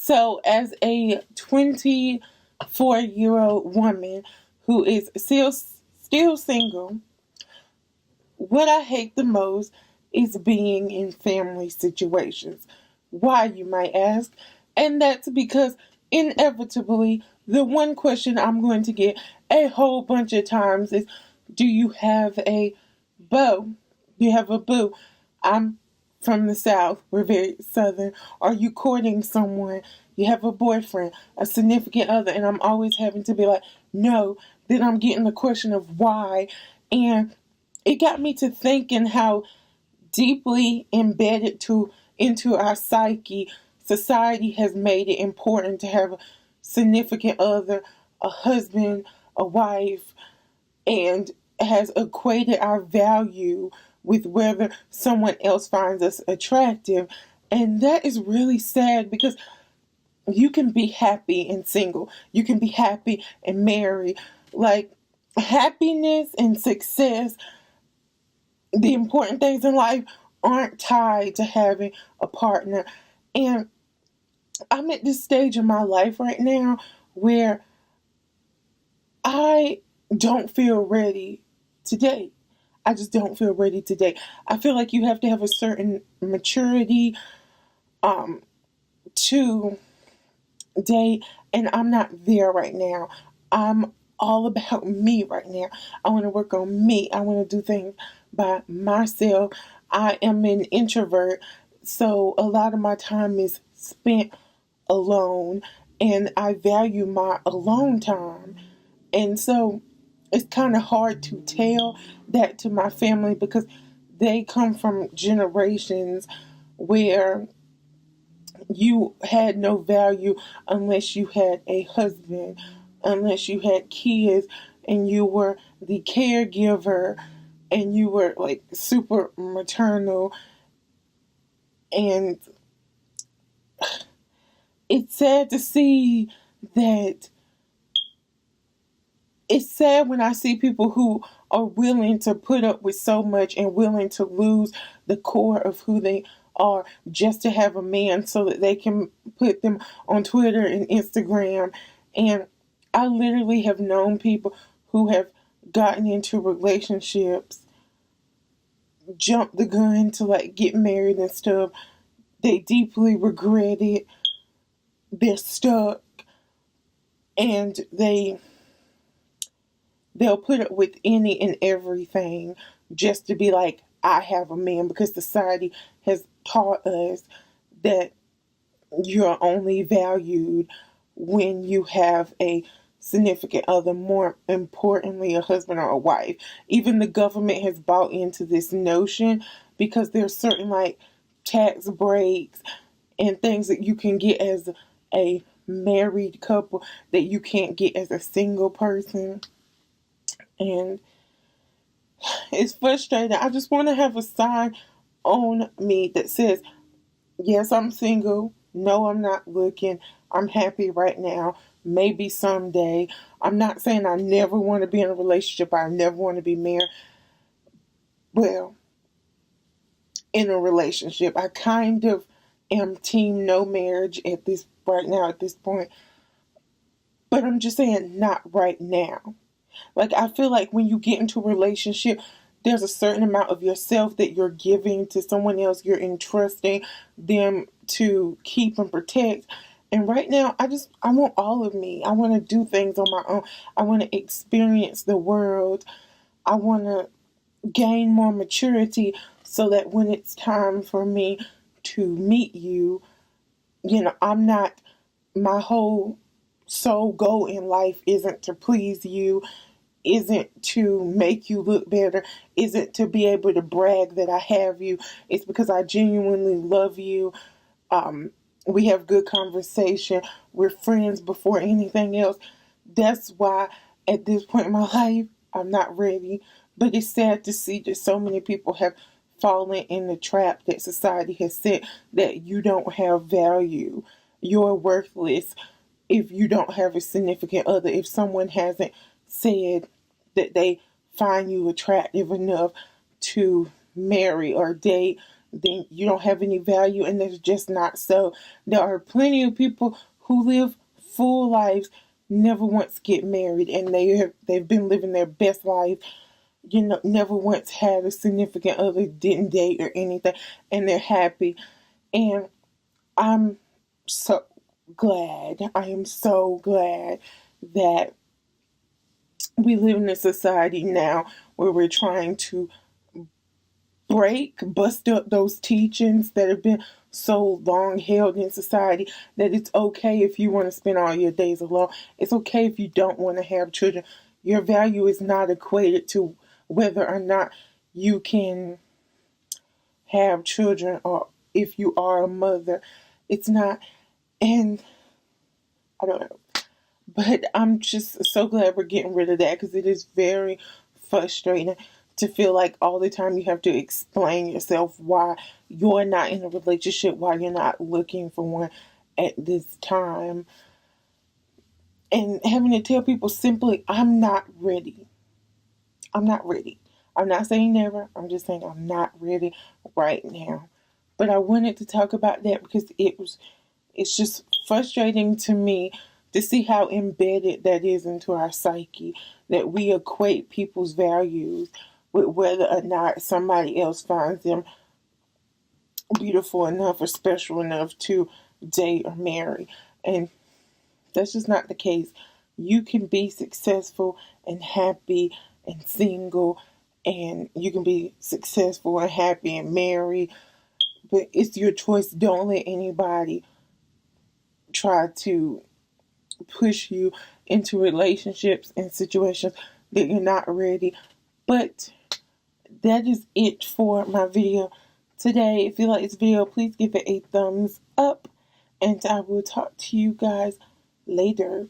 So, as a 24-year-old woman who is still single, what I hate the most is being in family situations. Why, you might ask? And that's because inevitably, the one question I'm going to get a whole bunch of times is, do you have a beau? Do you have a boo? I'm from the South. We're very Southern. Are you courting someone? You have a boyfriend, a significant other, and I'm always having to be like, no. Then I'm getting the question of why. And it got me to thinking how deeply embedded into our psyche, society has made it important to have a significant other, a husband, a wife, and has equated our value with whether someone else finds us attractive. And that is really sad because you can be happy and single. You can be happy and married. Like, happiness and success, the important things in life aren't tied to having a partner. And I'm at this stage in my life right now where I don't feel ready to date. I just don't feel ready to date. I feel like you have to have a certain maturity to date, and I'm not there right now. I'm all about me right now. I want to work on me. I want to do things by myself. I am an introvert, so a lot of my time is spent alone, and I value my alone time. And so it's kind of hard to tell that to my family because they come from generations where you had no value unless you had a husband, unless you had kids, and you were the caregiver, and you were like super maternal. And it's sad to see that. It's sad when I see people who are willing to put up with so much and willing to lose the core of who they are just to have a man so that they can put them on Twitter and Instagram. And I literally have known people who have gotten into relationships, jumped the gun to like get married and stuff. They deeply regret it. They're stuck, and they'll put up with any and everything just to be like, I have a man, because society has taught us that you're only valued when you have a significant other, more importantly, a husband or a wife. Even the government has bought into this notion because there's certain like tax breaks and things that you can get as a married couple that you can't get as a single person. And it's frustrating. I just want to have a sign on me that says, yes, I'm single. No, I'm not looking. I'm happy right now. Maybe someday. I'm not saying I never want to be in a relationship. I never want to be married. Well, in a relationship, I kind of am team no marriage at this right now at this point. But I'm just saying not right now. Like, I feel like when you get into a relationship, there's a certain amount of yourself that you're giving to someone else. You're entrusting them to keep and protect. And right now, I want all of me. I want to do things on my own. I want to experience the world. I want to gain more maturity so that when it's time for me to meet you, I'm not, my whole sole goal in life isn't to please you, isn't to make you look better, isn't to be able to brag that I have you. It's because I genuinely love you. We have good conversation. We're friends before anything else. That's why at this point in my life, I'm not ready. But it's sad to see that so many people have fallen in the trap that society has set that you don't have value. You're worthless if you don't have a significant other. If someone hasn't said that they find you attractive enough to marry or date, then you don't have any value, and that's just not so. There are plenty of people who live full lives, never once get married, and they've been living their best life, never once had a significant other, didn't date or anything, and they're happy. And I'm so glad, I am so glad that we live in a society now where we're trying to bust up those teachings that have been so long held in society, that it's okay if you want to spend all your days alone. It's okay if you don't want to have children. Your value is not equated to whether or not you can have children or if you are a mother. It's not. And I don't know. But I'm just so glad we're getting rid of that, because it is very frustrating to feel like all the time you have to explain yourself why you're not in a relationship, why you're not looking for one at this time. And having to tell people simply, I'm not ready. I'm not ready. I'm not saying never. I'm just saying I'm not ready right now. But I wanted to talk about that because it's just frustrating to me to see how embedded that is into our psyche, that we equate people's values with whether or not somebody else finds them beautiful enough or special enough to date or marry. And that's just not the case. You can be successful and happy and single, and you can be successful and happy and married, but it's your choice. Don't let anybody try to push you into relationships and situations that you're not ready. But that is it for my video today. If you like this video, please give it a thumbs up, and I will talk to you guys later.